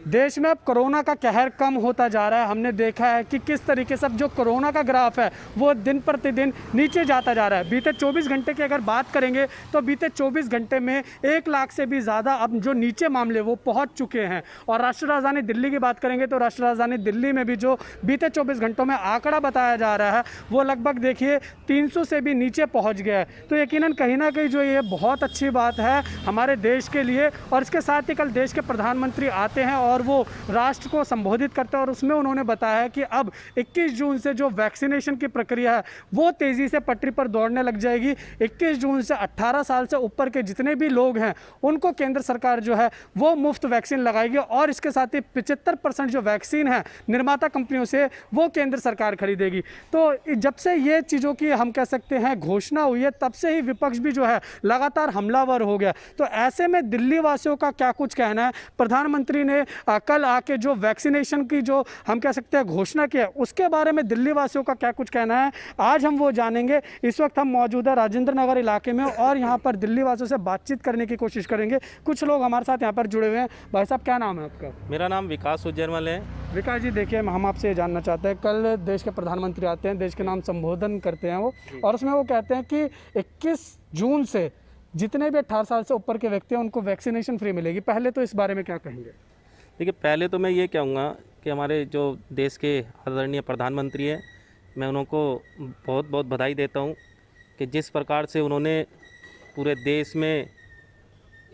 देश में अब कोरोना का कहर कम होता जा रहा है। हमने देखा है कि किस तरीके से अब जो कोरोना का ग्राफ है वो दिन प्रतिदिन नीचे जाता जा रहा है। बीते 24 घंटे की अगर बात करेंगे तो बीते 24 घंटे में 1 लाख से भी ज़्यादा अब जो नीचे मामले वो पहुंच चुके हैं। और राष्ट्रीय राजधानी दिल्ली की बात करेंगे तो राष्ट्रीय राजधानी दिल्ली में भी जो बीते 24 घंटों में आंकड़ा बताया जा रहा है वो लगभग देखिए 300 से भी नीचे पहुँच गया है। तो यकीनन कहीं ना कहीं जो ये बहुत अच्छी बात है हमारे देश के लिए। और इसके साथ ही कल देश के प्रधानमंत्री आते हैं और वो राष्ट्र को संबोधित करते हैं और उसमें उन्होंने बताया है कि अब 21 जून से जो वैक्सीनेशन की प्रक्रिया है वो तेज़ी से पटरी पर दौड़ने लग जाएगी। 21 जून से 18 साल से ऊपर के जितने भी लोग हैं उनको केंद्र सरकार जो है वो मुफ्त वैक्सीन लगाएगी। और इसके साथ ही 75% जो वैक्सीन है निर्माता कंपनियों से वो केंद्र सरकार खरीदेगी। तो जब से ये चीज़ों की हम कह सकते हैं घोषणा हुई है तब से ही विपक्ष भी जो है लगातार हमलावर हो गया। तो ऐसे में दिल्ली वासियों का क्या कुछ कहना है? प्रधानमंत्री ने कल आके जो वैक्सीनेशन की जो हम कह सकते हैं घोषणा की है उसके बारे में दिल्ली वासियों का क्या कुछ कहना है आज हम वो जानेंगे। इस वक्त हम मौजूद है राजेंद्र नगर इलाके में और यहाँ पर दिल्ली वासियों से बातचीत करने की कोशिश करेंगे। कुछ लोग हमारे साथ यहाँ पर जुड़े हुए हैं। भाई साहब क्या नाम है आपका? मेरा नाम विकास उज्जैन है। विकास जी देखिए हम आपसे ये जानना चाहते हैं, कल देश के प्रधानमंत्री आते हैं, देश के नाम संबोधन करते हैं वो और उसमें वो कहते हैं कि 21 जून से जितने भी 18 साल से ऊपर के व्यक्ति हैं उनको वैक्सीनेशन फ्री मिलेगी। पहले तो इस बारे में क्या कहेंगे? देखिए, पहले तो मैं ये कहूँगा कि हमारे जो देश के आदरणीय प्रधानमंत्री हैं, मैं उनको बहुत बहुत बधाई देता हूँ कि जिस प्रकार से उन्होंने पूरे देश में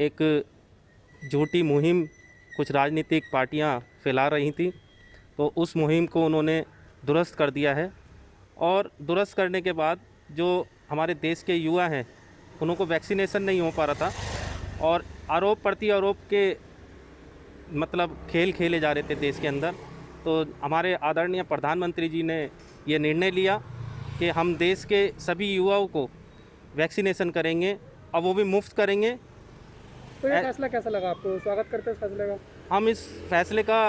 एक झूठी मुहिम कुछ राजनीतिक पार्टियां फैला रही थी, तो उस मुहिम को उन्होंने दुरुस्त कर दिया है। और दुरुस्त करने के बाद जो हमारे देश के युवा हैं उनको वैक्सीनेशन नहीं हो पा रहा था और आरोप प्रति आरोप के मतलब खेल खेले जा रहे थे देश के अंदर। तो हमारे आदरणीय प्रधानमंत्री जी ने ये निर्णय लिया कि हम देश के सभी युवाओं को वैक्सीनेशन करेंगे और वो भी मुफ्त करेंगे। तो ये फैसला कैसा लगा आपको? स्वागत करते हैं इस फैसले का? हम इस फैसले का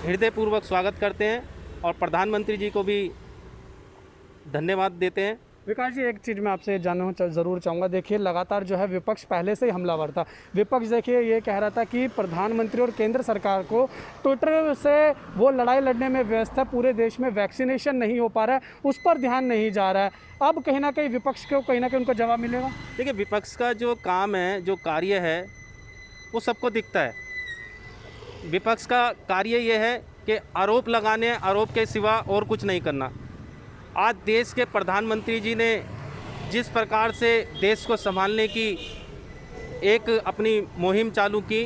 हृदयपूर्वक स्वागत करते हैं और प्रधानमंत्री जी को भी धन्यवाद देते हैं। विकास जी एक चीज़ मैं आपसे जानना ज़रूर चाहूँगा। देखिए लगातार जो है विपक्ष पहले से ही हमलावर था। विपक्ष देखिए ये कह रहा था कि प्रधानमंत्री और केंद्र सरकार को ट्विटर से वो लड़ाई लड़ने में व्यस्त है, पूरे देश में वैक्सीनेशन नहीं हो पा रहा है, उस पर ध्यान नहीं जा रहा है। अब कहीं ना कहीं विपक्ष को कहीं ना कहीं उनको जवाब मिलेगा। देखिए, विपक्ष का जो काम है, जो कार्य है, वो सबको दिखता है। विपक्ष का कार्य ये है कि आरोप लगाने, आरोप के सिवा और कुछ नहीं करना। आज देश के प्रधानमंत्री जी ने जिस प्रकार से देश को संभालने की एक अपनी मुहिम चालू की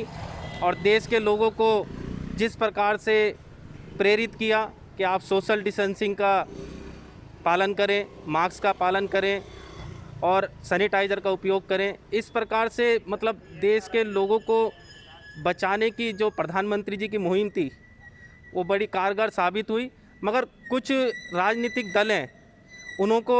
और देश के लोगों को जिस प्रकार से प्रेरित किया कि आप सोशल डिस्टेंसिंग का पालन करें, मास्क का पालन करें और सैनिटाइज़र का उपयोग करें, इस प्रकार से मतलब देश के लोगों को बचाने की जो प्रधानमंत्री जी की मुहिम थी वो बड़ी कारगर साबित हुई। मगर कुछ राजनीतिक दल हैं, उनको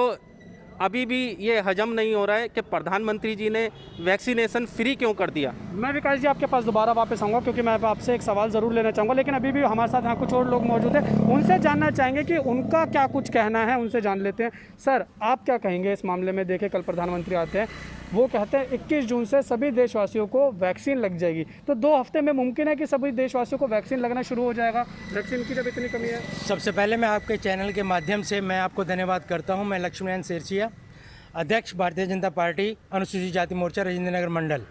अभी भी ये हजम नहीं हो रहा है कि प्रधानमंत्री जी ने वैक्सीनेशन फ्री क्यों कर दिया। मैं विकास जी आपके पास दोबारा वापस आऊँगा क्योंकि मैं आपसे एक सवाल ज़रूर लेना चाहूँगा, लेकिन अभी भी हमारे साथ यहाँ कुछ और लोग मौजूद हैं, उनसे जानना चाहेंगे कि उनका क्या कुछ कहना है, उनसे जान लेते हैं। सर आप क्या कहेंगे इस मामले में? देखें कल प्रधानमंत्री आते हैं, वो कहते हैं 21 जून से सभी देशवासियों को वैक्सीन लग जाएगी। तो 2 हफ्ते में मुमकिन है कि सभी देशवासियों को वैक्सीन लगना शुरू हो जाएगा, वैक्सीन की जब इतनी कमी है? सबसे पहले मैं आपके चैनल के माध्यम से मैं आपको धन्यवाद करता हूं। मैं लक्ष्मीनारायण शेरसिया, अध्यक्ष भारतीय जनता पार्टी अनुसूचित जाति मोर्चा राजेंद्र नगर मंडल।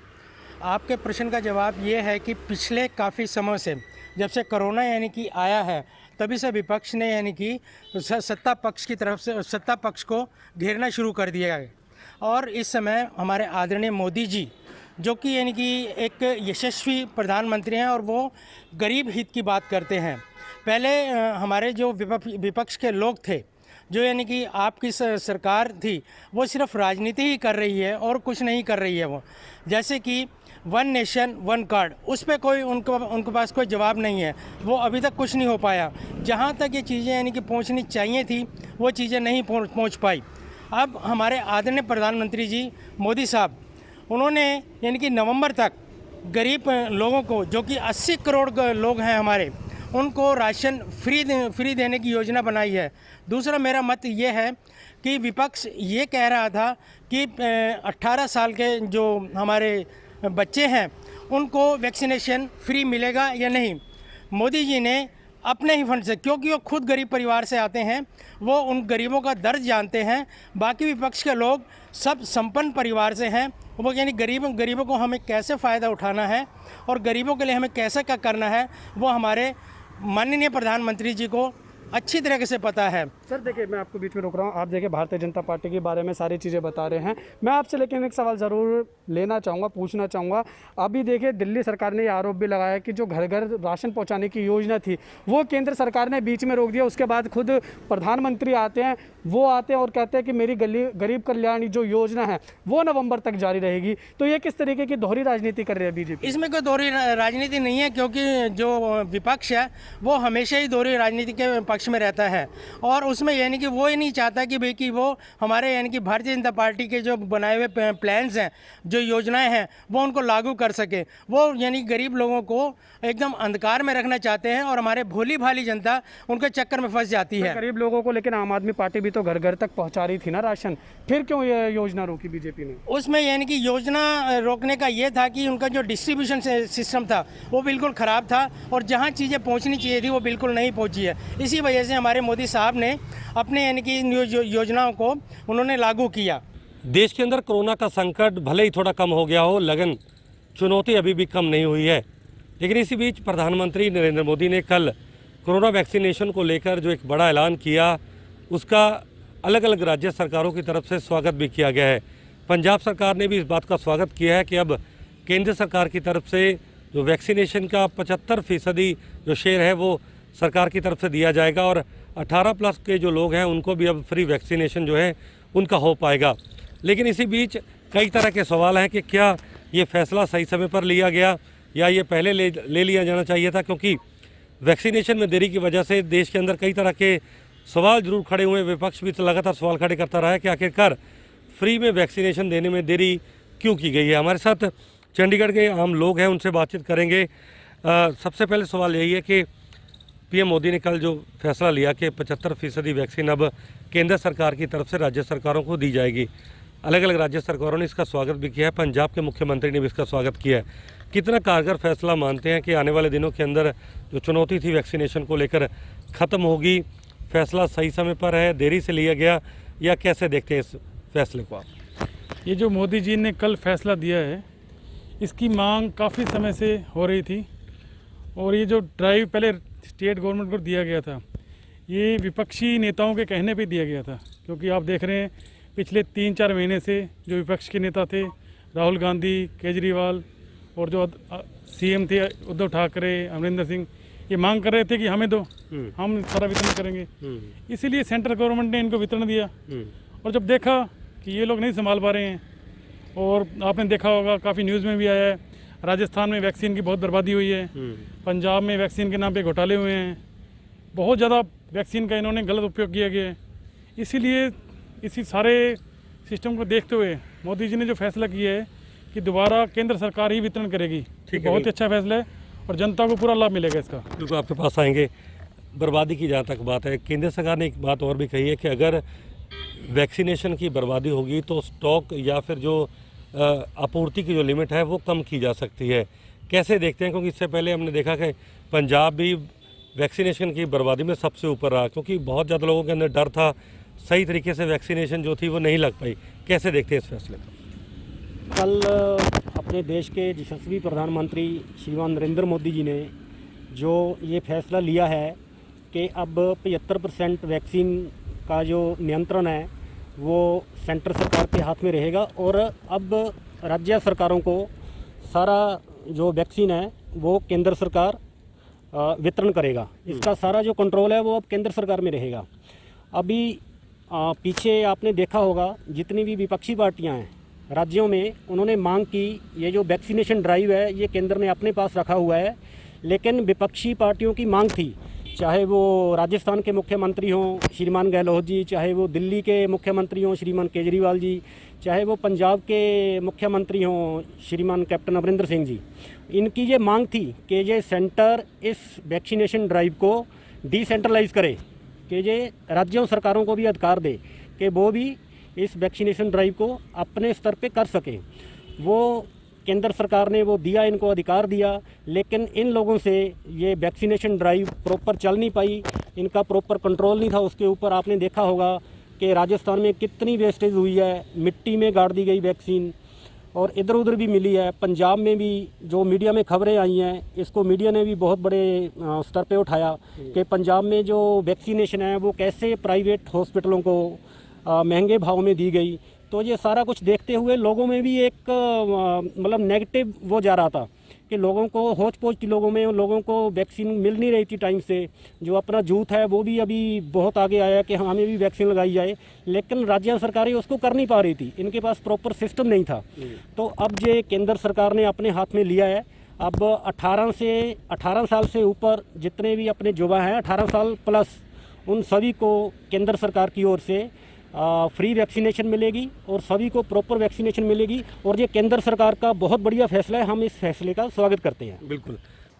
आपके प्रश्न का जवाब ये है कि पिछले काफ़ी समय से जब से कोरोना यानी कि आया है तभी से विपक्ष ने यानी कि सत्ता पक्ष की तरफ से सत्ता पक्ष को घेरना शुरू कर दिया है। और इस समय हमारे आदरणीय मोदी जी जो कि यानी कि एक यशस्वी प्रधानमंत्री हैं और वो गरीब हित की बात करते हैं। पहले हमारे जो विपक्ष के लोग थे, जो यानी कि आपकी सरकार थी, वो सिर्फ राजनीति ही कर रही है और कुछ नहीं कर रही है। वो जैसे कि वन नेशन वन कार्ड, उस पर कोई उनके पास कोई जवाब नहीं है। वो अभी तक कुछ नहीं हो पाया। जहाँ तक ये चीज़ें यानी कि पहुँचनी चाहिए थी वो चीज़ें नहीं पहुँच पाई। अब हमारे आदरणीय प्रधानमंत्री जी मोदी साहब, उन्होंने यानी कि नवंबर तक गरीब लोगों को, जो कि 80 करोड़ लोग हैं हमारे, उनको राशन फ्री देने की योजना बनाई है। दूसरा मेरा मत ये है कि विपक्ष ये कह रहा था कि 18 साल के जो हमारे बच्चे हैं उनको वैक्सीनेशन फ्री मिलेगा या नहीं। मोदी जी ने अपने ही फंड से, क्योंकि वो खुद गरीब परिवार से आते हैं, वो उन गरीबों का दर्द जानते हैं। बाकी विपक्ष के लोग सब संपन्न परिवार से हैं, वो यानी गरीबों को हमें कैसे फ़ायदा उठाना है और गरीबों के लिए हमें कैसे क्या करना है, वो हमारे माननीय प्रधानमंत्री जी को अच्छी तरीके से पता है। सर देखिए, मैं आपको बीच में रोक रहा हूँ। आप देखिए भारतीय जनता पार्टी के बारे में सारी चीज़ें बता रहे हैं। मैं आपसे लेकिन एक सवाल ज़रूर लेना चाहूँगा, पूछना चाहूँगा। अभी देखिए दिल्ली सरकार ने ये आरोप भी लगाया कि जो घर घर राशन पहुँचाने की योजना थी वो केंद्र सरकार ने बीच में रोक दिया। उसके बाद खुद प्रधानमंत्री आते हैं, वो आते हैं और कहते हैं कि मेरी गरीब कल्याण जो योजना है वो नवंबर तक जारी रहेगी। तो ये किस तरीके की दोहरी राजनीति कर रही है बीजेपी? इसमें कोई दोहरी राजनीति नहीं है, क्योंकि जो विपक्ष है वो हमेशा ही दोहरी राजनीति के पक्ष में रहता है। और उसमें यानी कि वो ही नहीं चाहता कि भाई कि वो हमारे यानी कि भारतीय जनता पार्टी के जो बनाए हुए प्लान्स हैं, जो योजनाएं हैं, वो उनको लागू कर सके। वो यानी गरीब लोगों को एकदम अंधकार में रखना चाहते हैं और हमारे भोली भाली जनता उनके चक्कर में फंस जाती है। गरीब लोगों को लेकिन आम आदमी पार्टी भी तो घर घर तक पहुंचा रही थी ना राशन, फिर क्यों ये योजना रोकी बीजेपी ने? उसमें यानी कि योजना रोकने का ये था कि उनका जो डिस्ट्रीब्यूशन सिस्टम था वो बिल्कुल ख़राब था और जहाँ चीज़ें पहुँचनी चाहिए थी वो बिल्कुल नहीं पहुँची है। इसी वजह से हमारे मोदी साहब ने अपने यानी कि योजनाओं को उन्होंने लागू किया। देश के अंदर कोरोना का संकट भले ही थोड़ा कम हो गया हो, लेकिन चुनौती अभी भी कम नहीं हुई है। लेकिन इसी बीच प्रधानमंत्री नरेंद्र मोदी ने कल कोरोना वैक्सीनेशन को लेकर जो एक बड़ा ऐलान किया, उसका अलग अलग राज्य सरकारों की तरफ से स्वागत भी किया गया है। पंजाब सरकार ने भी इस बात का स्वागत किया है कि अब केंद्र सरकार की तरफ से जो वैक्सीनेशन का 75% जो शेयर है वो सरकार की तरफ से दिया जाएगा और 18+ के जो लोग हैं उनको भी अब फ्री वैक्सीनेशन जो है उनका हो पाएगा। लेकिन इसी बीच कई तरह के सवाल हैं कि क्या ये फैसला सही समय पर लिया गया या ये पहले ले लिया जाना चाहिए था, क्योंकि वैक्सीनेशन में देरी की वजह से देश के अंदर कई तरह के सवाल जरूर खड़े हुए। विपक्ष भी लगातार सवाल खड़े करता रहा है कि आखिरकार फ्री में वैक्सीनेशन देने में देरी क्यों की गई है। हमारे साथ चंडीगढ़ के आम लोग हैं, उनसे बातचीत करेंगे। सबसे पहले सवाल यही है कि पीएम मोदी ने कल जो फैसला लिया कि 75% वैक्सीन अब केंद्र सरकार की तरफ से राज्य सरकारों को दी जाएगी, अलग अलग राज्य सरकारों ने इसका स्वागत भी किया है, पंजाब के मुख्यमंत्री ने भी इसका स्वागत किया है। कितना कारगर फैसला मानते हैं कि आने वाले दिनों के अंदर जो चुनौती थी वैक्सीनेशन को लेकर ख़त्म होगी? फैसला सही समय पर है, देरी से लिया गया, या कैसे देखते हैं इस फैसले को आप? ये जो मोदी जी ने कल फैसला दिया है, इसकी मांग काफ़ी समय से हो रही थी और ये जो ड्राइव पहले स्टेट गवर्नमेंट को दिया गया था, ये विपक्षी नेताओं के कहने पे दिया गया था, क्योंकि आप देख रहे हैं पिछले 3-4 महीने से जो विपक्ष के नेता थे, राहुल गांधी, केजरीवाल और जो सीएम थे उद्धव ठाकरे, अमरिंदर सिंह, ये मांग कर रहे थे कि हमें दो, हम सारा वितरण करेंगे। इसीलिए सेंट्रल गवर्नमेंट ने इनको वितरण दिया और जब देखा कि ये लोग नहीं संभाल पा रहे हैं, और आपने देखा होगा काफ़ी न्यूज़ में भी आया है, राजस्थान में वैक्सीन की बहुत बर्बादी हुई है, पंजाब में वैक्सीन के नाम पे घोटाले हुए हैं, बहुत ज़्यादा वैक्सीन का इन्होंने गलत उपयोग किया गया है। इसीलिए इसी सारे सिस्टम को देखते हुए मोदी जी ने जो फैसला किया है कि दोबारा केंद्र सरकार ही वितरण करेगी, बहुत अच्छा फैसला है और जनता को पूरा लाभ मिलेगा इसका। बिल्कुल आपके पास आएंगे। बर्बादी की जहाँ तक बात है, केंद्र सरकार ने एक बात और भी कही है कि अगर वैक्सीनेशन की बर्बादी होगी तो स्टॉक या फिर जो आपूर्ति की जो लिमिट है वो कम की जा सकती है। कैसे देखते हैं, क्योंकि इससे पहले हमने देखा कि पंजाब भी वैक्सीनेशन की बर्बादी में सबसे ऊपर रहा, क्योंकि बहुत ज़्यादा लोगों के अंदर डर था, सही तरीके से वैक्सीनेशन जो थी वो नहीं लग पाई। कैसे देखते हैं इस फैसले को? कल अपने देश के यशस्वी प्रधानमंत्री श्रीमान नरेंद्र मोदी जी ने जो ये फैसला लिया है कि अब 75% वैक्सीन का जो नियंत्रण है वो सेंटर सरकार के हाथ में रहेगा और अब राज्य सरकारों को सारा जो वैक्सीन है वो केंद्र सरकार वितरण करेगा। इसका सारा जो कंट्रोल है वो अब केंद्र सरकार में रहेगा। अभी पीछे आपने देखा होगा जितनी भी विपक्षी पार्टियां हैं राज्यों में, उन्होंने मांग की ये जो वैक्सीनेशन ड्राइव है ये केंद्र ने अपने पास रखा हुआ है, लेकिन विपक्षी पार्टियों की मांग थी, चाहे वो राजस्थान के मुख्यमंत्री हों श्रीमान गहलोत जी, चाहे वो दिल्ली के मुख्यमंत्री हों श्रीमान केजरीवाल जी, चाहे वो पंजाब के मुख्यमंत्री हों श्रीमान कैप्टन अमरिंदर सिंह जी, इनकी ये मांग थी कि ये सेंटर इस वैक्सीनेशन ड्राइव को डिसेंट्रलाइज करे, कि ये राज्यों सरकारों को भी अधिकार दे कि वो भी इस वैक्सीनेशन ड्राइव को अपने स्तर पे कर सकें। वो केंद्र सरकार ने वो दिया, इनको अधिकार दिया, लेकिन इन लोगों से ये वैक्सीनेशन ड्राइव प्रॉपर चल नहीं पाई, इनका प्रॉपर कंट्रोल नहीं था उसके ऊपर। आपने देखा होगा कि राजस्थान में कितनी वेस्टेज हुई है, मिट्टी में गाड़ दी गई वैक्सीन और इधर उधर भी मिली है। पंजाब में भी जो मीडिया में खबरें आई हैं, इसको मीडिया ने भी बहुत बड़े स्तर पे उठाया कि पंजाब में जो वैक्सीनेशन है वो कैसे प्राइवेट हॉस्पिटलों को महंगे भाव में दी गई। तो ये सारा कुछ देखते हुए लोगों में भी एक मतलब नेगेटिव वो जा रहा था कि लोगों को होच पोच की लोगों को वैक्सीन मिल नहीं रही थी टाइम से। जो अपना जूथ है वो भी अभी बहुत आगे आया कि हमें भी वैक्सीन लगाई जाए, लेकिन राज्य सरकारें उसको कर नहीं पा रही थी, इनके पास प्रॉपर सिस्टम नहीं था। तो अब ये केंद्र सरकार ने अपने हाथ में लिया है। अब 18 साल से ऊपर जितने भी अपने युवा हैं, 18 साल प्लस, उन सभी को केंद्र सरकार की ओर से फ्री वैक्सीनेशन मिलेगी और सभी को प्रॉपर वैक्सीनेशन मिलेगी और ये केंद्र सरकार का बहुत बढ़िया फैसला है। हम इस फैसले का स्वागत करते हैं। बिल्कुल।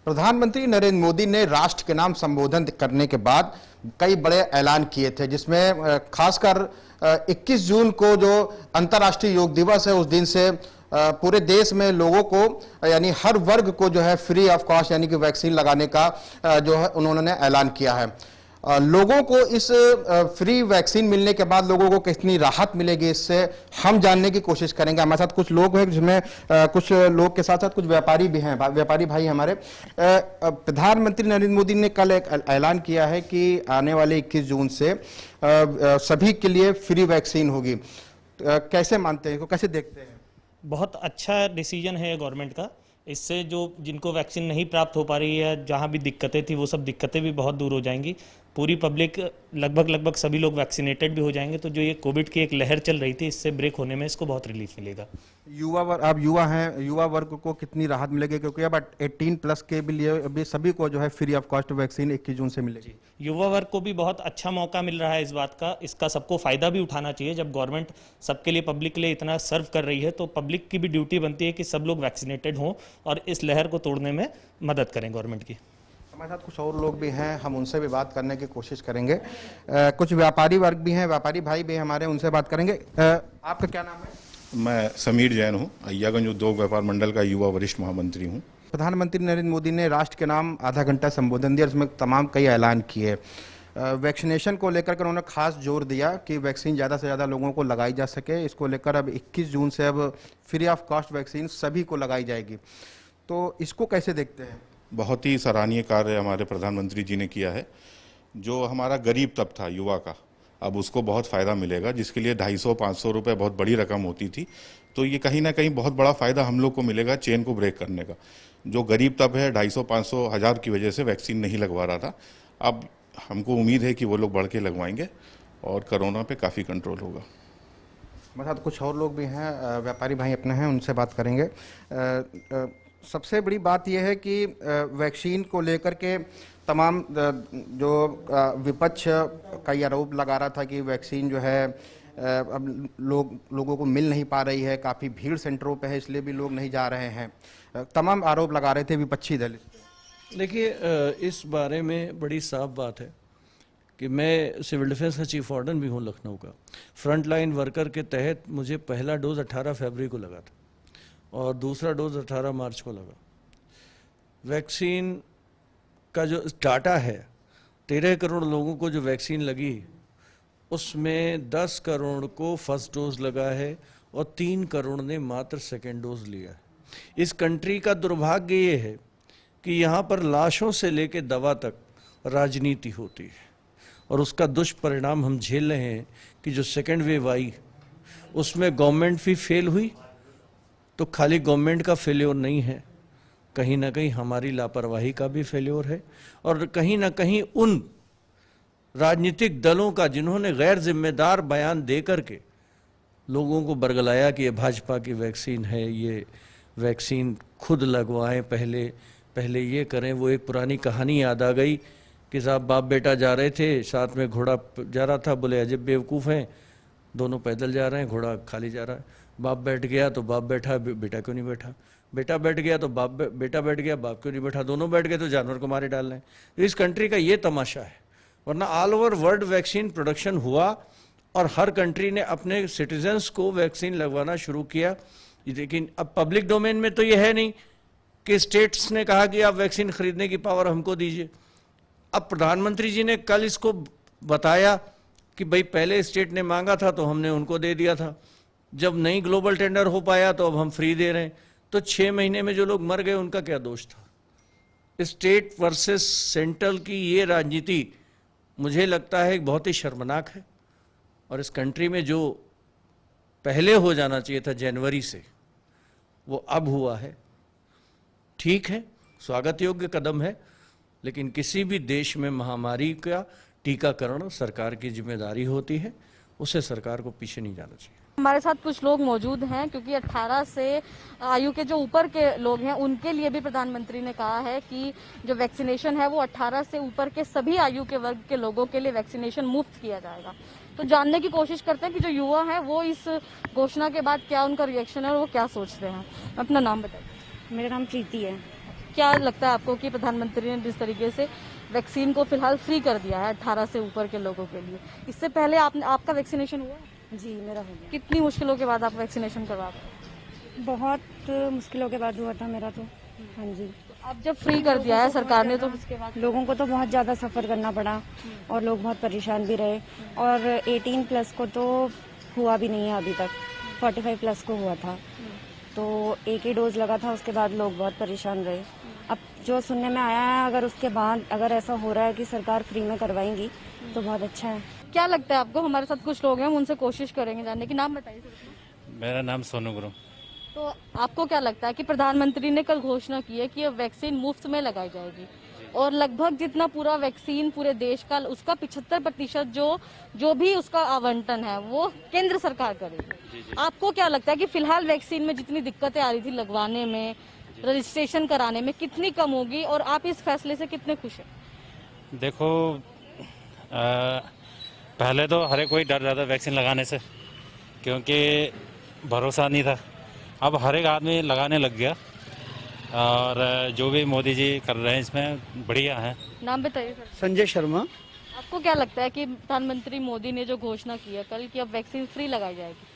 प्रधानमंत्री नरेंद्र मोदी ने राष्ट्र के नाम संबोधन करने के बाद कई बड़े ऐलान किए थे, जिसमें खासकर 21 जून को जो अंतर्राष्ट्रीय योग दिवस है, उस दिन से पूरे देश में लोगों को यानी हर वर्ग को जो है फ्री ऑफ कॉस्ट यानी कि वैक्सीन लगाने का जो है उन्होंने ऐलान किया है। लोगों को इस फ्री वैक्सीन मिलने के बाद लोगों को कितनी राहत मिलेगी, इससे हम जानने की कोशिश करेंगे। हमारे साथ कुछ लोग हैं, जिसमें कुछ लोग के साथ साथ कुछ व्यापारी भी हैं, व्यापारी भाई हमारे। प्रधानमंत्री नरेंद्र मोदी ने कल एक ऐलान किया है कि आने वाले 21 जून से सभी के लिए फ्री वैक्सीन होगी। कैसे मानते हैं, इसको कैसे देखते हैं? बहुत अच्छा डिसीजन है गवर्नमेंट का। इससे जो जिनको वैक्सीन नहीं प्राप्त हो पा रही है, जहाँ भी दिक्कतें थी, वो सब दिक्कतें भी बहुत दूर हो जाएंगी। पूरी पब्लिक लगभग सभी लोग वैक्सीनेटेड भी हो जाएंगे। तो जो ये कोविड की एक लहर चल रही थी, इससे ब्रेक होने में इसको बहुत रिलीफ मिलेगा। आप युवा हैं, युवा वर्ग को कितनी राहत मिलेगी? क्योंकि अब 18 प्लस के भी लिए अभी सभी को जो है फ्री ऑफ कॉस्ट वैक्सीन 21 जून से मिलेगी। युवा वर्ग को भी बहुत अच्छा मौका मिल रहा है इस बात का। इसका सबको फायदा भी उठाना चाहिए। जब गवर्नमेंट सबके लिए, पब्लिक के लिए इतना सर्व कर रही है, तो पब्लिक की भी ड्यूटी बनती है कि सब लोग वैक्सीनेटेड हों और इस लहर को तोड़ने में मदद करें गवर्नमेंट की। हमारे साथ कुछ और लोग भी हैं, हम उनसे भी बात करने की कोशिश करेंगे। कुछ व्यापारी वर्ग भी हैं, व्यापारी भाई भी हमारे, उनसे बात करेंगे। आपका क्या नाम है? मैं समीर जैन हूँ, अय्यागंज उद्योग व्यापार मंडल का युवा वरिष्ठ महामंत्री हूँ। प्रधानमंत्री नरेंद्र मोदी ने राष्ट्र के नाम आधा घंटा संबोधन दिया, जिसमें तमाम कई ऐलान किए। वैक्सीनेशन को लेकर के उन्होंने खास जोर दिया कि वैक्सीन ज़्यादा से ज़्यादा लोगों को लगाई जा सके। इसको लेकर अब 21 जून से अब फ्री ऑफ कॉस्ट वैक्सीन सभी को लगाई जाएगी। तो इसको कैसे देखते हैं? बहुत ही सराहनीय कार्य हमारे प्रधानमंत्री जी ने किया है। जो हमारा गरीब तबका था युवा का, अब उसको बहुत फ़ायदा मिलेगा, जिसके लिए 250-500 रुपये बहुत बड़ी रकम होती थी। तो ये कहीं ना कहीं बहुत बड़ा फ़ायदा हम लोग को मिलेगा चेन को ब्रेक करने का। जो गरीब तबका है 250-500 हज़ार की वजह से वैक्सीन नहीं लगवा रहा था, अब हमको उम्मीद है कि वो लोग बढ़ के लगवाएंगे और कोरोना पे काफ़ी कंट्रोल होगा। हमारे साथ कुछ और लोग भी हैं, व्यापारी भाई अपने हैं, उनसे बात करेंगे। सबसे बड़ी बात यह है कि वैक्सीन को लेकर के तमाम जो विपक्ष कई आरोप लगा रहा था कि वैक्सीन जो है अब लोगों को मिल नहीं पा रही है, काफ़ी भीड़ सेंटरों पे है, इसलिए भी लोग नहीं जा रहे हैं। तमाम आरोप लगा रहे थे विपक्षी दल। देखिए, इस बारे में बड़ी साफ बात है कि मैं सिविल डिफेंस का चीफ वार्डन भी हूँ लखनऊ का। फ्रंट लाइन वर्कर के तहत मुझे पहला डोज 18 फरवरी को लगा था और दूसरा डोज 18 मार्च को लगा। वैक्सीन का जो डाटा है, 13 करोड़ लोगों को जो वैक्सीन लगी, उसमें 10 करोड़ को फर्स्ट डोज लगा है और 3 करोड़ ने मात्र सेकेंड डोज लिया है। इस कंट्री का दुर्भाग्य ये है कि यहाँ पर लाशों से लेकर दवा तक राजनीति होती है और उसका दुष्परिणाम हम झेल रहे हैं कि जो सेकेंड वेव आई उसमें गवर्नमेंट भी फेल हुई। तो खाली गवर्नमेंट का फेल्योर नहीं है, कहीं ना कहीं हमारी लापरवाही का भी फेल्योर है और कहीं ना कहीं उन राजनीतिक दलों का जिन्होंने गैर जिम्मेदार बयान दे करके लोगों को बरगलाया कि ये भाजपा की वैक्सीन है, ये वैक्सीन खुद लगवाएं, पहले ये करें। वो एक पुरानी कहानी याद आ गई कि साहब बाप बेटा जा रहे थे, साथ में घोड़ा जा रहा था, बोले अजब बेवकूफ़ हैं, दोनों पैदल जा रहे हैं, घोड़ा खाली जा रहा है। बाप बैठ गया तो बाप बैठा, बेटा क्यों नहीं बैठा? बेटा बैठ गया तो बेटा बैठ गया, बाप क्यों नहीं बैठा? दोनों बैठ गए तो जानवर को मारे डाल रहे हैं। तो इस कंट्री का ये तमाशा है। वरना all over world vaccine production हुआ और हर कंट्री ने अपने सिटीजन्स को वैक्सीन लगवाना शुरू किया लेकिन अब पब्लिक डोमेन में तो ये है नहीं कि स्टेट्स ने कहा कि आप वैक्सीन खरीदने की पावर हमको दीजिए। अब प्रधानमंत्री जी ने कल इसको बताया कि भाई पहले स्टेट ने मांगा था तो हमने उनको दे दिया था, जब नहीं ग्लोबल टेंडर हो पाया तो अब हम फ्री दे रहे हैं। तो 6 महीने में जो लोग मर गए उनका क्या दोष था? स्टेट वर्सेस सेंट्रल की ये राजनीति मुझे लगता है बहुत ही शर्मनाक है। और इस कंट्री में जो पहले हो जाना चाहिए था जनवरी से, वो अब हुआ है। ठीक है, स्वागत योग्य कदम है, लेकिन किसी भी देश में महामारी का टीकाकरण सरकार की जिम्मेदारी होती है, उसे सरकार को पीछे नहीं जाना चाहिए। हमारे साथ कुछ लोग मौजूद हैं क्योंकि 18 से आयु के जो ऊपर के लोग हैं उनके लिए भी प्रधानमंत्री ने कहा है कि जो वैक्सीनेशन है वो 18 से ऊपर के सभी आयु के वर्ग के लोगों के लिए वैक्सीनेशन मुफ्त किया जाएगा। तो जानने की कोशिश करते हैं कि जो युवा हैं वो इस घोषणा के बाद क्या उनका रिएक्शन है और वो क्या सोचते हैं। अपना नाम बताइए। मेरा नाम प्रीति है। क्या लगता है आपको कि प्रधानमंत्री ने जिस तरीके से वैक्सीन को फिलहाल फ्री कर दिया है 18 से ऊपर के लोगों के लिए, इससे पहले आपका वैक्सीनेशन हुआ? जी मेरा हो गया। कितनी मुश्किलों के बाद आप वैक्सीनेशन करवा पाए? बहुत मुश्किलों के बाद हुआ था मेरा तो। हाँ जी। अब जब फ्री कर दिया है सरकार ने तो उसके बाद लोगों को तो बहुत ज़्यादा सफ़र करना पड़ा और लोग बहुत परेशान भी रहे। और 18 प्लस को तो हुआ भी नहीं है अभी तक, 45 प्लस को हुआ था, तो एक ही डोज लगा था, उसके बाद लोग बहुत परेशान रहे। अब जो सुनने में आया है, अगर उसके बाद अगर ऐसा हो रहा है कि सरकार फ्री में करवाएंगी तो बहुत अच्छा है। क्या लगता है आपको? हमारे साथ कुछ लोग हैं, हम उनसे कोशिश करेंगे जानने की। नाम बताइए। मेरा नाम सोनू गुरु। तो आपको क्या लगता है कि प्रधानमंत्री ने कल घोषणा की है कि ये वैक्सीन मुफ्त में लगाई जाएगी और लगभग जितना पूरा वैक्सीन पूरे देश का उसका 75% जो भी उसका आवंटन है वो केंद्र सरकार करेगी। आपको क्या लगता है कि फिलहाल वैक्सीन में जितनी दिक्कतें आ रही थी लगवाने में, रजिस्ट्रेशन कराने में, कितनी कम होगी और आप इस फैसले से कितने खुश हैं? देखो, पहले तो हर कोई डर रहा था वैक्सीन लगाने से, क्योंकि भरोसा नहीं था। अब हर एक आदमी लगाने लग गया और जो भी मोदी जी कर रहे हैं इसमें बढ़िया है। नाम बताइए सर। संजय शर्मा। आपको क्या लगता है कि प्रधानमंत्री मोदी ने जो घोषणा की है कल कि अब वैक्सीन फ्री लगाई जाएगी,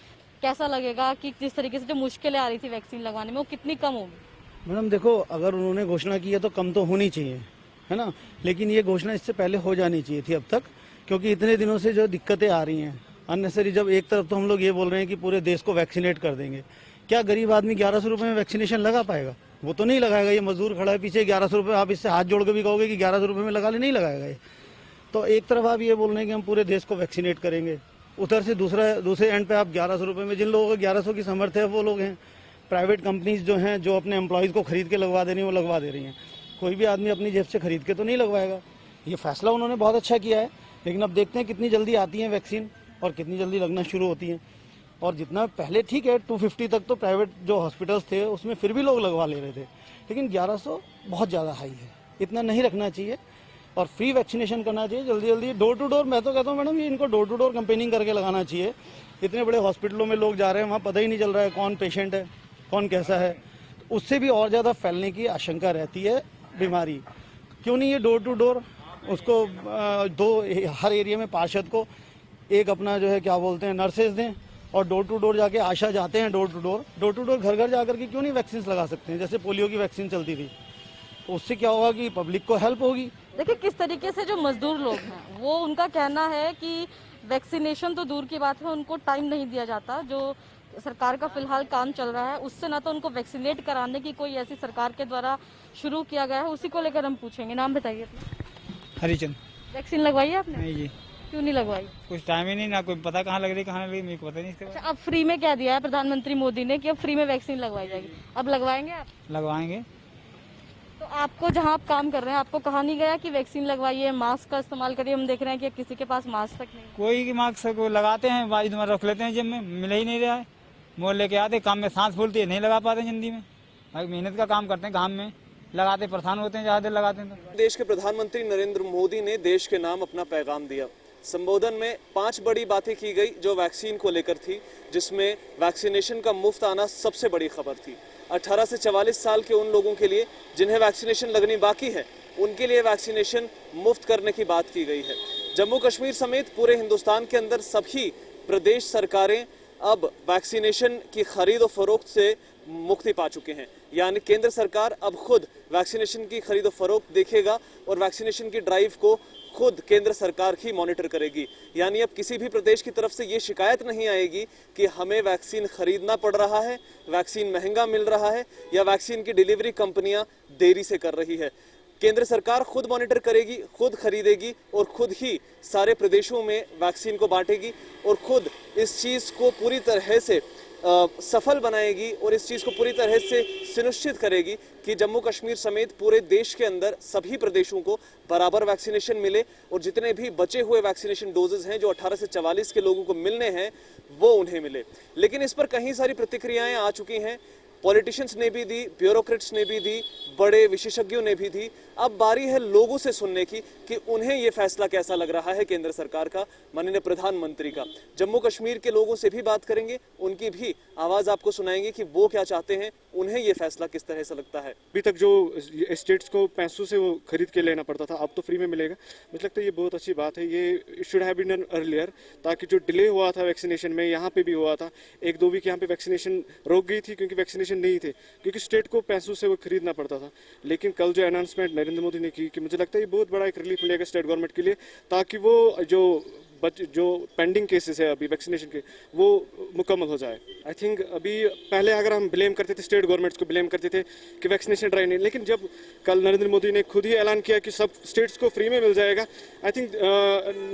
कैसा लगेगा कि जिस तरीके से जो मुश्किलें आ रही थी वैक्सीन लगाने में वो कितनी कम होगी? मैडम देखो, अगर उन्होंने घोषणा की है तो कम तो होनी चाहिए, है ना, लेकिन ये घोषणा इससे पहले हो जानी चाहिए थी अब तक, क्योंकि इतने दिनों से जो दिक्कतें आ रही हैं अननेसेसरी। जब एक तरफ तो हम लोग ये बोल रहे हैं कि पूरे देश को वैक्सीनेट कर देंगे, क्या गरीब आदमी 1100 रुपये में वैक्सीनेशन लगा पाएगा? वो तो नहीं लगाएगा। ये मजदूर खड़ा है पीछे, 1100 रुपये आप इससे हाथ जोड़ के भी कहोगे कि 1100 रुपये में लगा ले, नहीं लगाएगा ये। तो एक तरफ आप ये बोल रहे हैं कि हम पूरे देश को वैक्सीनेट करेंगे, उधर से दूसरे एंड पे आप 1100 रुपये में, जिन लोगों को 1100 की समर्थ है वो लोग हैं। प्राइवेट कंपनीज जो हैं जो अपने एम्प्लॉयज़ को खरीद के लगवा दे रही हैं वो लगवा दे रही हैं। कोई भी आदमी अपनी जेब से खरीद के तो नहीं लगवाएगा। ये फैसला उन्होंने बहुत अच्छा किया है, लेकिन अब देखते हैं कितनी जल्दी आती है वैक्सीन और कितनी जल्दी लगना शुरू होती हैं। और जितना पहले ठीक है 250 तक तो प्राइवेट जो हॉस्पिटल्स थे उसमें फिर भी लोग लगवा ले रहे थे, लेकिन 1100 बहुत ज़्यादा हाई है, इतना नहीं रखना चाहिए और फ्री वैक्सीनेशन करना चाहिए जल्दी जल्दी। डोर टू डोर, मैं तो कहता हूँ मैडम ये इनको डोर टू डोर कैंपेनिंग करके लगाना चाहिए। इतने बड़े हॉस्पिटलों में लोग जा रहे हैं, वहाँ पता ही नहीं चल रहा है कौन पेशेंट है कौन कैसा है, उससे भी और ज़्यादा फैलने की आशंका रहती है बीमारी। क्यों नहीं ये डोर टू डोर, उसको हर एरिया में पार्षद को एक अपना जो है क्या बोलते हैं नर्सेज दें और डोर टू डोर जाके आशा जाते हैं डोर टू डोर घर घर जाकर के क्यों नहीं वैक्सीन लगा सकते हैं, जैसे पोलियो की वैक्सीन चलती थी। तो उससे क्या होगा कि पब्लिक को हेल्प होगी। देखिए किस तरीके से जो मजदूर लोग हैं वो उनका कहना है कि वैक्सीनेशन तो दूर की बात है, उनको टाइम नहीं दिया जाता। जो सरकार का फिलहाल काम चल रहा है उससे ना तो उनको वैक्सीनेट कराने की कोई ऐसी सरकार के द्वारा शुरू किया गया है, उसी को लेकर हम पूछेंगे। नाम बताइए अपना। हरिचंद। वैक्सीन लगवाई है आपने? नहीं जी। क्यों नहीं लगवाई? कुछ टाइम ही नहीं, ना कोई पता कहाँ लग रही कहाँ लग रही, मेरे को पता नहीं इसके बारे में। अब फ्री में क्या दिया है प्रधानमंत्री मोदी ने कि अब फ्री में वैक्सीन लगवाई जाएगी, अब लगवाएंगे आप? लगवाएंगे। तो आपको जहाँ आप काम कर रहे हैं आपको कहा नहीं गया कि वैक्सीन लगवाइए, मास्क का इस्तेमाल करिए? हम देख रहे हैं कि किसी के पास मास्क तक नहीं। कोई मास्क को लगाते हैं, बाजी तुम्हारा रख लेते हैं जिम में, मिल ही नहीं रहा है। मोल लेके आते, काम में सांस फूलती है, नहीं लगा पाते जिंदगी में। भाई मेहनत का काम करते हैं, काम में लगाते परेशान होते हैं, ज़्यादा देर लगाते हैं। तो देश के प्रधानमंत्री नरेंद्र मोदी ने देश के नाम अपना पैगाम दिया। संबोधन में 5 बड़ी बातें की गई जो वैक्सीन को लेकर थी, जिसमें वैक्सीनेशन का मुफ्त आना सबसे बड़ी खबर थी। 18 से 44 साल के उन लोगों के लिए जिन्हें वैक्सीनेशन लगनी बाकी है, उनके लिए वैक्सीनेशन मुफ्त करने की बात की गई है। जम्मू कश्मीर समेत पूरे हिंदुस्तान के अंदर सभी प्रदेश सरकारें अब वैक्सीनेशन की खरीद और फरोख्त से मुक्ति पा चुके हैं। यानी केंद्र सरकार अब खुद वैक्सीनेशन की खरीद और फरोख्त देखेगा और वैक्सीनेशन की ड्राइव को खुद केंद्र सरकार ही मॉनिटर करेगी। यानी अब किसी भी प्रदेश की तरफ से ये शिकायत नहीं आएगी कि हमें वैक्सीन खरीदना पड़ रहा है, वैक्सीन महंगा मिल रहा है या वैक्सीन की डिलीवरी कंपनियां देरी से कर रही है। केंद्र सरकार खुद मॉनिटर करेगी, खुद खरीदेगी और खुद ही सारे प्रदेशों में वैक्सीन को बांटेगी और खुद इस चीज़ को पूरी तरह से सफल बनाएगी और इस चीज़ को पूरी तरह से सुनिश्चित करेगी कि जम्मू कश्मीर समेत पूरे देश के अंदर सभी प्रदेशों को बराबर वैक्सीनेशन मिले और जितने भी बचे हुए वैक्सीनेशन डोजेज हैं जो 18 से 44 के लोगों को मिलने हैं वो उन्हें मिले। लेकिन इस पर कई सारी प्रतिक्रियाएं आ चुकी हैं, पॉलिटिशियंस ने भी दी, ब्यूरोक्रेट्स ने भी दी, बड़े विशेषज्ञों ने भी दी। अब बारी है लोगों से सुनने की कि उन्हें ये फैसला कैसा लग रहा है केंद्र सरकार का, माननीय प्रधानमंत्री का। जम्मू कश्मीर के लोगों से भी बात करेंगे, उनकी भी आवाज आपको सुनाएंगे कि वो क्या चाहते हैं, उन्हें ये फैसला किस तरह से लगता है। अभी तक जो स्टेट्स को पैसों से वो खरीद के लेना पड़ता था, अब तो फ्री में मिलेगा। मुझे लगता है ये बहुत अच्छी बात है। ये should have been done earlier, ताकि जो डिले हुआ था वैक्सीनेशन में, यहाँ पे भी हुआ था 1-2 वीक यहाँ पे वैक्सीनेशन रोक गई थी क्योंकि वैक्सीनेशन नहीं थे, क्योंकि स्टेट को पैसों से वो खरीदना पड़ता था। लेकिन कल जो अनाउंसमेंट नरेंद्र मोदी ने की कि मुझे लगता है ये बहुत बड़ा एक रिलीफ मिलेगा स्टेट गवर्नमेंट के लिए, ताकि वो जो पेंडिंग केसेस है अभी वैक्सीनेशन के वो मुकम्मल हो जाए। आई थिंक अभी पहले अगर हम ब्लेम करते थे, स्टेट गवर्नमेंट्स को ब्लेम करते थे कि वैक्सीनेशन ड्राइव नहीं, लेकिन जब कल नरेंद्र मोदी ने खुद ही ऐलान किया कि सब स्टेट्स को फ्री में मिल जाएगा, I think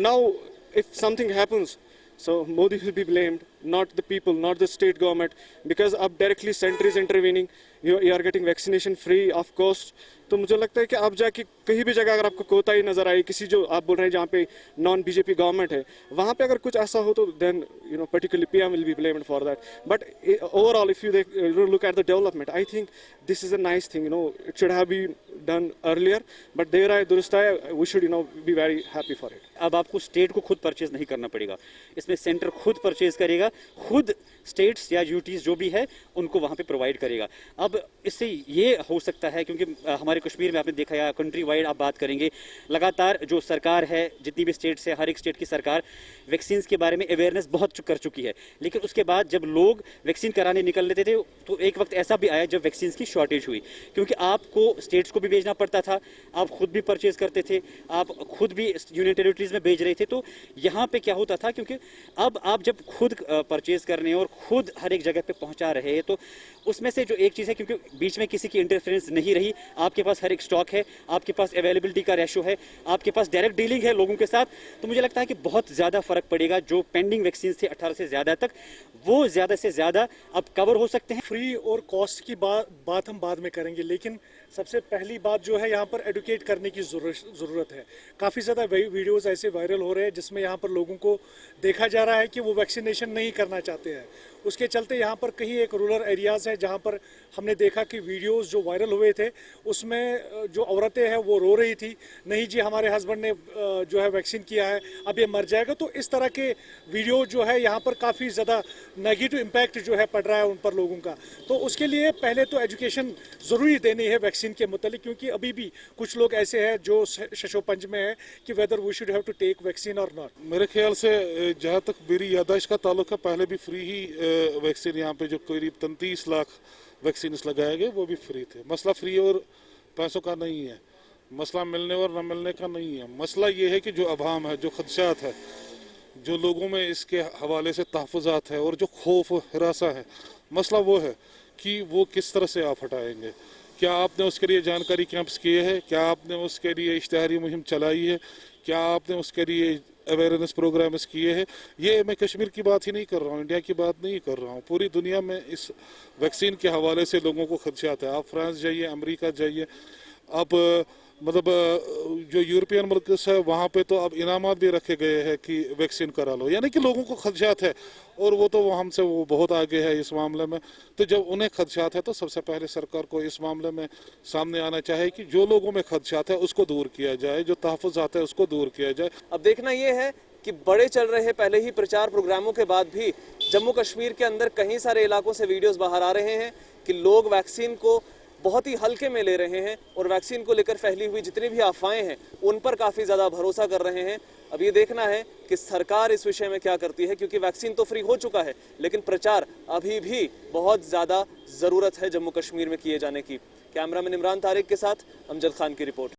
now if something happens so Modi will be blamed, not the people, not the state government, because अब directly center is intervening, you are getting vaccination free of cost। तो मुझे लगता है कि आप जाके कहीं भी जगह अगर आपको कोताही नजर आई, किसी जो आप बोल रहे हैं जहाँ पे नॉन बीजेपी गवर्नमेंट है, वहाँ पे अगर कुछ ऐसा हो तो then particularly PM will be blamed for that। But overall if you look at the development, I think this is a nice thing, it should have been done earlier, but देर आए दुरुस्त आए, we should be very happy for it। अब आपको state को खुद purchase नहीं करना पड़ेगा, इसमें सेंटर खुद परचेज करेगा, खुद स्टेट्स या यूटीज जो भी है उनको वहाँ पे प्रोवाइड करेगा। अब इससे ये हो सकता है, क्योंकि हमारे कश्मीर में आपने देखा या कंट्री वाइड आप बात करेंगे, लगातार जो सरकार है, जितनी भी स्टेट्स है, हर एक स्टेट की सरकार वैक्सीन के बारे में अवेयरनेस बहुत कर चुकी है। लेकिन उसके बाद जब लोग वैक्सीन कराने निकल लेते थे तो एक वक्त ऐसा भी आया जब वैक्सीन की शॉर्टेज हुई, क्योंकि आपको स्टेट्स को भी भेजना पड़ता था, आप खुद भी परचेज करते थे, आप खुद भी यूनियन टेरिटरीज में भेज रहे थे। तो यहाँ पे क्या होता था, क्योंकि अब आप जब खुद परचेज करने और खुद हर एक जगह पे पहुँचा रहे हैं, तो उसमें से जो एक चीज़ है, क्योंकि बीच में किसी की इंटरफेरेंस नहीं रही, आपके पास हर एक स्टॉक है, आपके पास अवेलेबिलिटी का रेशो है, आपके पास डायरेक्ट डीलिंग है लोगों के साथ, तो मुझे लगता है कि बहुत ज़्यादा फर्क पड़ेगा। जो पेंडिंग वैक्सीन थे 18 से ज़्यादा तक, वो ज़्यादा से ज़्यादा अब कवर हो सकते हैं। फ्री और कॉस्ट की बात हम बाद में करेंगे, लेकिन सबसे पहली बात जो है यहाँ पर एडुकेट करने की ज़रूरत है। काफ़ी ज़्यादा वीडियोस ऐसे वायरल हो रहे हैं जिसमें यहाँ पर लोगों को देखा जा रहा है कि वो वैक्सीनेशन नहीं करना चाहते हैं। उसके चलते यहाँ पर कहीं एक रूरल एरियाज़ है जहाँ पर हमने देखा कि वीडियोस जो वायरल हुए थे उसमें जो औरतें हैं वो रो रही थी, नहीं जी हमारे हस्बैंड ने जो है वैक्सीन किया है, अब ये मर जाएगा। तो इस तरह के वीडियो जो है यहाँ पर काफ़ी ज़्यादा नेगेटिव इम्पैक्ट जो है पड़ रहा है उन पर लोगों का। तो उसके लिए पहले तो एजुकेशन ज़रूरी देनी है वैक्सीन के मुतालिक, क्योंकि अभी भी कुछ लोग ऐसे हैं जो शशोपंज में है कि whether we should have to take vaccine और नॉट। मेरे ख्याल से जहाँ तक मेरी याददाश्त का ताल्लुक है, पहले भी फ्री ही वैक्सीन यहाँ पे जो करीब 33 लाख वैक्सीन लगाए गए वो भी फ्री थे। मसला फ्री और पैसों का नहीं है, मसला मिलने और न मिलने का नहीं है। मसला ये है कि जो अवाम है, जो खदशात है, जो लोगों में इसके हवाले से तहफ़्फ़ुज़ात है और जो खौफ हिरासा है, मसला वो है कि वो किस तरह से आप हटाएंगे। क्या आपने उसके लिए जानकारी कैंप्स किए हैं? क्या आपने उसके लिए इश्तिहारी मुहिम चलाई है? क्या आपने उसके लिए अवेयरनेस प्रोग्राम्स किए हैं? ये मैं कश्मीर की बात ही नहीं कर रहा हूँ, इंडिया की बात नहीं कर रहा हूँ, पूरी दुनिया में इस वैक्सीन के हवाले से लोगों को खदशात है। आप फ्रांस जाइए, अमेरिका जाइए, अब मतलब जो यूरोपियन मुल्क है वहाँ पे तो अब इनामात भी रखे गए हैं कि वैक्सीन करा लो, यानी कि लोगों को खदशात है और वो तो हमसे वो बहुत आगे है इस मामले में। तो जब उन्हें खदशात है तो सबसे पहले सरकार को इस मामले में सामने आना चाहिए कि जो लोगों में खदशात है उसको दूर किया जाए, जो तहफ़्फ़ुज़ात है उसको दूर किया जाए। अब देखना ये है कि बड़े चल रहे पहले ही प्रचार प्रोग्रामों के बाद भी जम्मू कश्मीर के अंदर कई सारे इलाकों से वीडियोस बाहर आ रहे हैं कि लोग वैक्सीन को बहुत ही हल्के में ले रहे हैं और वैक्सीन को लेकर फैली हुई जितनी भी अफवाहें हैं उन पर काफ़ी ज़्यादा भरोसा कर रहे हैं। अब ये देखना है कि सरकार इस विषय में क्या करती है, क्योंकि वैक्सीन तो फ्री हो चुका है लेकिन प्रचार अभी भी बहुत ज़्यादा ज़रूरत है जम्मू कश्मीर में किए जाने की। कैमरामैन इमरान तारिक के साथ अमजद खान की रिपोर्ट।